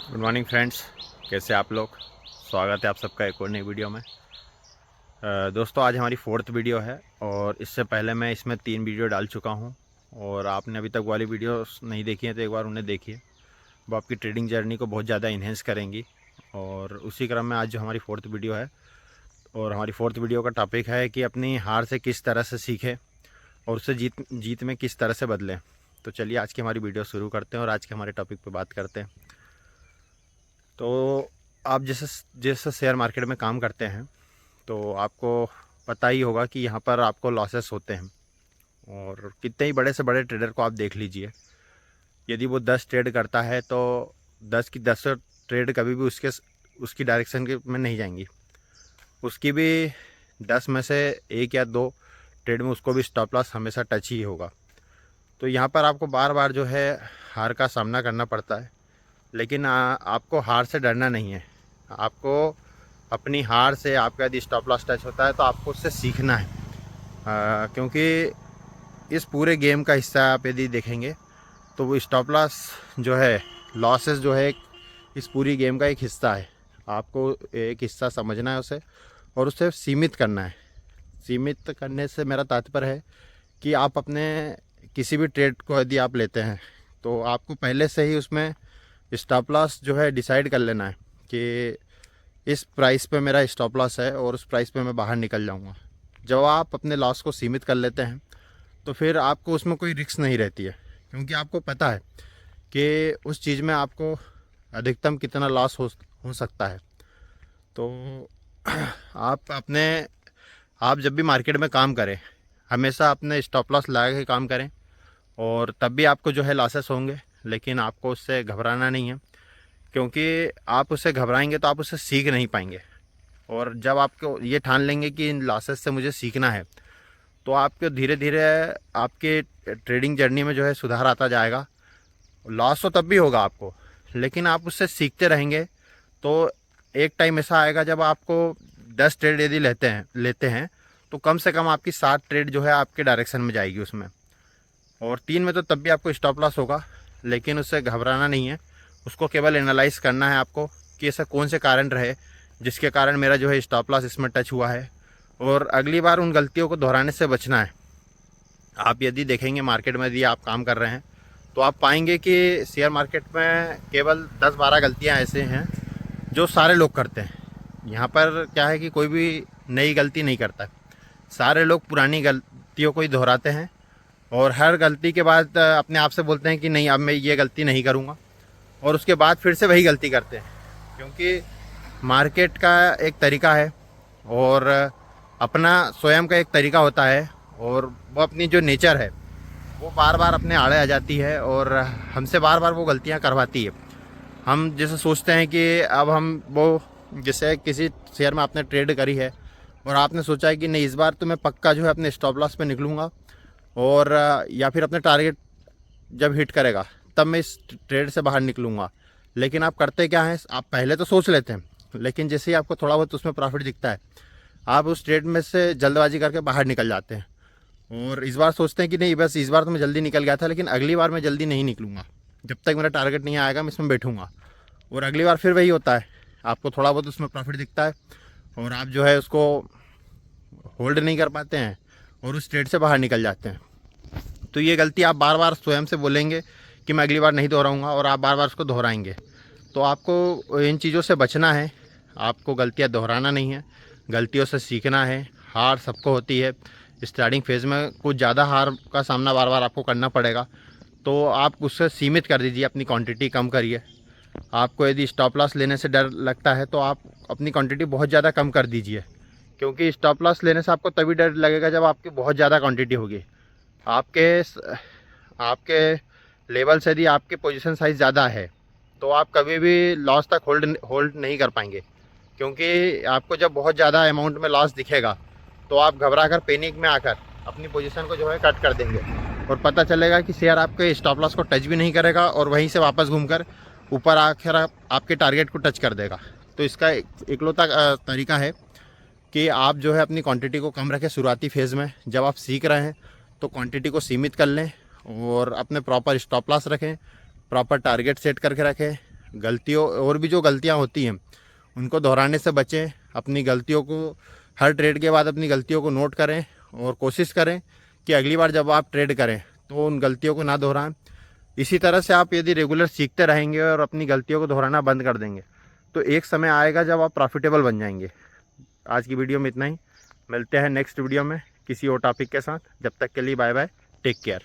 Good morning friends, कैसे आप लोग। स्वागत है आप सबका एक और नई वीडियो में। दोस्तों, आज हमारी 4th वीडियो है और इससे पहले मैं इसमें 3 वीडियो डाल चुका हूं और आपने अभी तक वाली वीडियो नहीं देखी है तो एक बार उन्हें देखिए। वो आपकी ट्रेडिंग जर्नी को बहुत ज़्यादा इन्हेंस करेंगी। और उसी क्रम में आज जो हमारी 4th वीडियो है और हमारी 4th वीडियो का टॉपिक है कि अपनी हार से किस तरह से सीखें और उससे जीत में किस तरह से बदलें। तो चलिए आज की हमारी वीडियो शुरू करते हैं और आज के हमारे टॉपिक पर बात करते हैं। तो आप जैसे जैसे शेयर मार्केट में काम करते हैं तो आपको पता ही होगा कि यहाँ पर आपको लॉसेस होते हैं। और कितने ही बड़े से बड़े ट्रेडर को आप देख लीजिए, यदि वो 10 ट्रेड करता है तो 10 की 10 ट्रेड कभी भी उसकी डायरेक्शन के में नहीं जाएंगी। उसकी भी 10 में से 1 या 2 ट्रेड में उसको भी स्टॉप लॉस हमेशा टच ही होगा। तो यहाँ पर आपको बार बार जो है हार का सामना करना पड़ता है। लेकिन आपको हार से डरना नहीं है। आपको अपनी हार से आपका यदि स्टॉप लॉस टच होता है तो आपको उससे सीखना है। क्योंकि इस पूरे गेम का हिस्सा आप यदि देखेंगे तो वो स्टॉप लॉस जो है, लॉसेस जो है, इस पूरी गेम का एक हिस्सा है। आपको एक हिस्सा समझना है उसे और उसे सीमित करना है। सीमित करने से मेरा तात्पर्य है कि आप अपने किसी भी ट्रेड को यदि आप लेते हैं तो आपको पहले से ही उसमें स्टॉप लॉस जो है डिसाइड कर लेना है कि इस प्राइस पे मेरा स्टॉप लॉस है और उस प्राइस पे मैं बाहर निकल जाऊंगा। जब आप अपने लॉस को सीमित कर लेते हैं तो फिर आपको उसमें कोई रिस्क नहीं रहती है, क्योंकि आपको पता है कि उस चीज़ में आपको अधिकतम कितना लॉस हो सकता है। तो आप जब भी मार्केट में काम करें हमेशा अपने स्टॉप लॉस लगा के काम करें और तब भी आपको जो है लॉसेस होंगे, लेकिन आपको उससे घबराना नहीं है, क्योंकि आप उससे घबराएंगे तो आप उससे सीख नहीं पाएंगे। और जब आपको ये ठान लेंगे कि इन लॉसेस से मुझे सीखना है तो आपको धीरे धीरे आपके ट्रेडिंग जर्नी में जो है सुधार आता जाएगा। लॉस तो तब भी होगा आपको, लेकिन आप उससे सीखते रहेंगे। तो एक टाइम ऐसा आएगा जब आपको 10 ट्रेड यदि लेते हैं तो कम से कम आपकी 7 ट्रेड जो है आपके डायरेक्शन में जाएगी उसमें, और 3 में तो तब भी आपको स्टॉप लॉस होगा। लेकिन उससे घबराना नहीं है, उसको केवल एनालाइज करना है आपको कि ऐसा कौन से कारण रहे जिसके कारण मेरा जो है स्टॉप लॉस इसमें टच हुआ है, और अगली बार उन गलतियों को दोहराने से बचना है। आप यदि देखेंगे मार्केट में यदि आप काम कर रहे हैं तो आप पाएंगे कि शेयर मार्केट में केवल 10-12 गलतियां ऐसे हैं जो सारे लोग करते हैं। यहाँ पर क्या है कि कोई भी नई गलती नहीं करता, सारे लोग पुरानी गलतियों को ही दोहराते हैं और हर गलती के बाद अपने आप से बोलते हैं कि नहीं, अब मैं ये गलती नहीं करूँगा, और उसके बाद फिर से वही गलती करते हैं। क्योंकि मार्केट का एक तरीका है और अपना स्वयं का एक तरीका होता है, और वो अपनी जो नेचर है वो बार बार अपने आड़े आ जाती है और हमसे बार बार वो गलतियां करवाती है। हम जैसे सोचते हैं कि अब हम वो, जैसे किसी शेयर में आपने ट्रेड करी है और आपने सोचा है कि नहीं, इस बार तो मैं पक्का जो है अपने स्टॉप लॉस पे निकलूँगा और या फिर अपने टारगेट जब हिट करेगा तब मैं इस ट्रेड से बाहर निकलूँगा। लेकिन आप करते क्या हैं, आप पहले तो सोच लेते हैं, लेकिन जैसे ही आपको थोड़ा बहुत उसमें प्रॉफिट दिखता है आप उस ट्रेड में से जल्दबाजी करके बाहर निकल जाते हैं और इस बार सोचते हैं कि नहीं, बस इस बार तो मैं जल्दी निकल गया था, लेकिन अगली बार मैं जल्दी नहीं निकलूँगा, जब तक मेरा टारगेट नहीं आएगा मैं इसमें बैठूँगा। और अगली बार फिर वही होता है, आपको थोड़ा बहुत उसमें प्रॉफिट दिखता है और आप जो है उसको होल्ड नहीं कर पाते हैं और उस ट्रेड से बाहर निकल जाते हैं। तो ये गलती आप बार बार स्वयं से बोलेंगे कि मैं अगली बार नहीं दोहराऊंगा और आप बार बार उसको दोहराएंगे। तो आपको इन चीज़ों से बचना है, आपको गलतियां दोहराना नहीं है, गलतियों से सीखना है। हार सबको होती है, स्टार्टिंग फेज़ में कुछ ज़्यादा हार का सामना बार बार आपको करना पड़ेगा, तो आप उससे सीमित कर दीजिए, अपनी क्वांटिटी कम करिए। आपको यदि स्टॉप लॉस लेने से डर लगता है तो आप अपनी क्वांटिटी बहुत ज़्यादा कम कर दीजिए, क्योंकि स्टॉप लॉस लेने से आपको तभी डर लगेगा जब आपकी बहुत ज़्यादा क्वांटिटी होगी। आपके आपके लेवल से यदि आपकी पोजीशन साइज़ ज़्यादा है तो आप कभी भी लॉस तक होल्ड नहीं कर पाएंगे, क्योंकि आपको जब बहुत ज़्यादा अमाउंट में लॉस दिखेगा तो आप घबरा कर, पैनिक में आकर अपनी पोजीशन को जो है कट कर देंगे और पता चलेगा कि शेयर आपके स्टॉप लॉस को टच भी नहीं करेगा और वहीं से वापस घूमकर ऊपर आकर आपके टारगेट को टच कर देगा। तो इसका इकलौता तरीका है कि आप जो है अपनी क्वांटिटी को कम रखें शुरुआती फेज़ में। जब आप सीख रहे हैं तो क्वांटिटी को सीमित कर लें और अपने प्रॉपर स्टॉप लॉस रखें, प्रॉपर टारगेट सेट करके रखें, गलतियों और भी जो गलतियाँ होती हैं उनको दोहराने से बचें। अपनी गलतियों को हर ट्रेड के बाद अपनी गलतियों को नोट करें और कोशिश करें कि अगली बार जब आप ट्रेड करें तो उन गलतियों को ना दोहराएं। इसी तरह से आप यदि रेगुलर सीखते रहेंगे और अपनी गलतियों को दोहराना बंद कर देंगे तो एक समय आएगा जब आप प्रॉफिटेबल बन जाएंगे। आज की वीडियो में इतना ही, मिलते हैं नेक्स्ट वीडियो में किसी और टॉपिक के साथ। जब तक के लिए बाय बाय, टेक केयर।